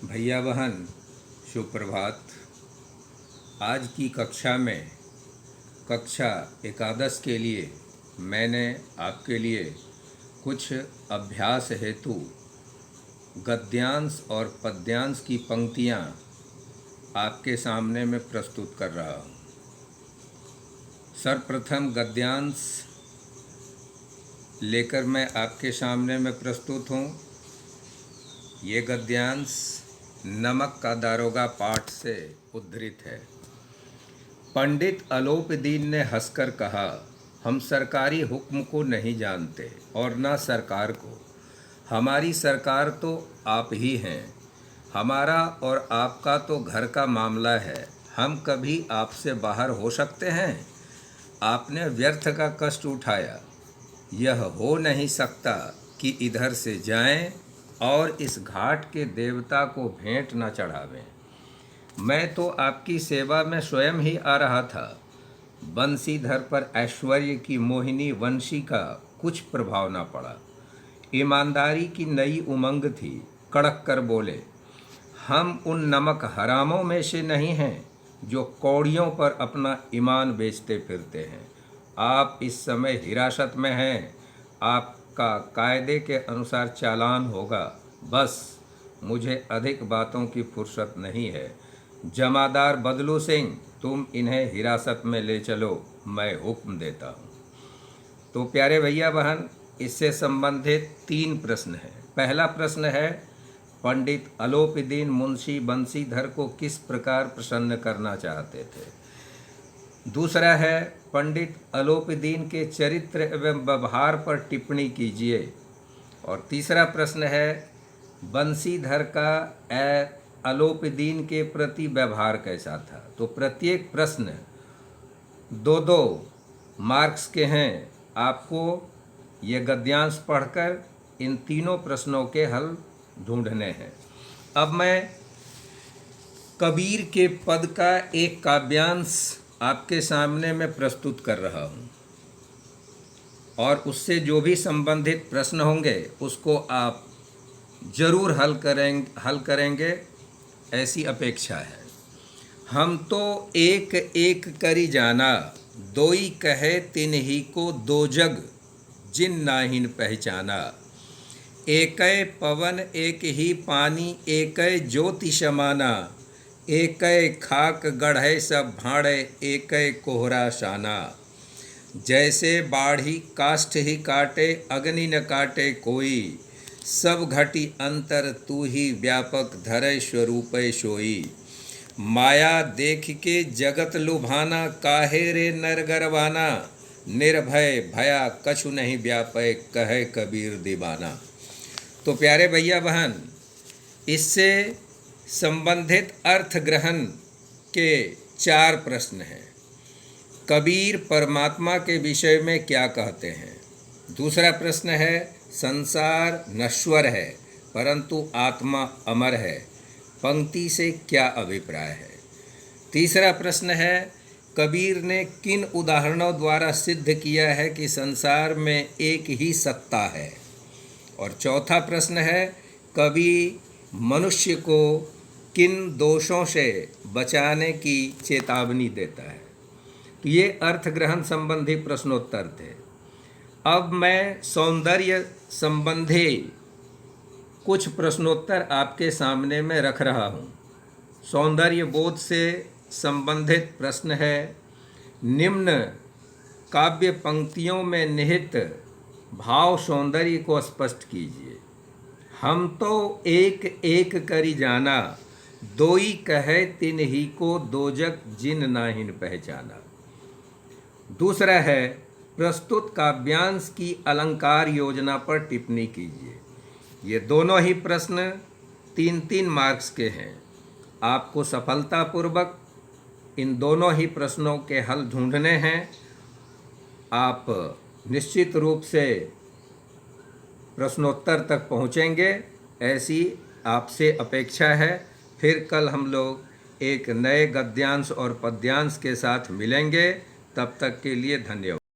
भैया बहन, शुभ प्रभात। आज की कक्षा में कक्षा एकादश के लिए मैंने आपके लिए कुछ अभ्यास हेतु गद्यांश और पद्यांश की पंक्तियाँ आपके सामने में प्रस्तुत कर रहा हूँ। सर्वप्रथम गद्यांश लेकर मैं आपके सामने में प्रस्तुत हूँ। ये गद्यांश नमक का दारोगा पाठ से उद्धृत है। पंडित अलोपदीन ने हंसकर कहा, हम सरकारी हुक्म को नहीं जानते और ना सरकार को। हमारी सरकार तो आप ही हैं। हमारा और आपका तो घर का मामला है। हम कभी आपसे बाहर हो सकते हैं? आपने व्यर्थ का कष्ट उठाया। यह हो नहीं सकता कि इधर से जाएं और इस घाट के देवता को भेंट न चढ़ावें। मैं तो आपकी सेवा में स्वयं ही आ रहा था। बंसीधर पर ऐश्वर्य की मोहिनी वंशी का कुछ प्रभाव न पड़ा। ईमानदारी की नई उमंग थी। कड़क कर बोले, हम उन नमक हरामों में से नहीं हैं जो कौड़ियों पर अपना ईमान बेचते फिरते हैं। आप इस समय हिरासत में हैं। आपका कायदे के अनुसार चालान होगा। बस मुझे अधिक बातों की फुर्सत नहीं है। जमादार बदलू सिंह, तुम इन्हें हिरासत में ले चलो, मैं हुक्म देता हूँ। तो प्यारे भैया बहन, इससे संबंधित 3 प्रश्न हैं। पहला प्रश्न है, पंडित अलोपदीन मुंशी बंसीधर को किस प्रकार प्रसन्न करना चाहते थे। दूसरा है, पंडित अलोपदीन के चरित्र एवं व्यवहार पर टिप्पणी कीजिए। और तीसरा प्रश्न है, बंसीधर का अलोपदीन के प्रति व्यवहार कैसा था। तो प्रत्येक प्रश्न 2-2 मार्क्स के हैं। आपको ये गद्यांश पढ़कर इन तीनों प्रश्नों के हल ढूंढने हैं। अब मैं कबीर के पद का एक काव्यांश आपके सामने में प्रस्तुत कर रहा हूँ और उससे जो भी संबंधित प्रश्न होंगे उसको आप जरूर हल करेंगे, ऐसी अपेक्षा है। हम तो एक एक करी जाना, दोई कहे तिन्ही को दो जग जिन नाहिन पहचाना। एकै पवन एक ही पानी, एकै ज्योति समाना। एकै खाक गढ़े सब भाड़े, एकै कोहरा शाना। जैसे बाढ़ी काष्ठ ही काटे, अग्नि न काटे कोई। सब घटी अंतर तू ही व्यापक, धरे स्वरूप सोई। माया देख के जगत लुभाना, काहे रे नर गरवाना। निर्भय भया कछु नहीं व्यापय, कहे कबीर दीवाना। तो प्यारे भैया बहन, इससे संबंधित अर्थ ग्रहण के 4 प्रश्न हैं। कबीर परमात्मा के विषय में क्या कहते हैं। दूसरा प्रश्न है, संसार नश्वर है परंतु आत्मा अमर है, पंक्ति से क्या अभिप्राय है। तीसरा प्रश्न है, कबीर ने किन उदाहरणों द्वारा सिद्ध किया है कि संसार में एक ही सत्ता है। और चौथा प्रश्न है, कवि मनुष्य को किन दोषों से बचाने की चेतावनी देता है। तो ये अर्थ ग्रहण संबंधी प्रश्नोत्तर थे। अब मैं सौंदर्य संबंधी कुछ प्रश्नोत्तर आपके सामने में रख रहा हूँ। सौंदर्य बोध से संबंधित प्रश्न है, निम्न काव्य पंक्तियों में निहित भाव सौंदर्य को स्पष्ट कीजिए। हम तो एक एक करी जाना, दोई कहे तिन्ही को दो जग जिन नाहिन पहचाना। दूसरा है, प्रस्तुत काव्यांश की अलंकार योजना पर टिप्पणी कीजिए। ये दोनों ही प्रश्न 3-3 मार्क्स के हैं। आपको सफलतापूर्वक इन दोनों ही प्रश्नों के हल ढूंढने हैं। आप निश्चित रूप से प्रश्नोत्तर तक पहुंचेंगे, ऐसी आपसे अपेक्षा है। फिर कल हम लोग एक नए गद्यांश और पद्यांश के साथ मिलेंगे। तब तक के लिए धन्यवाद।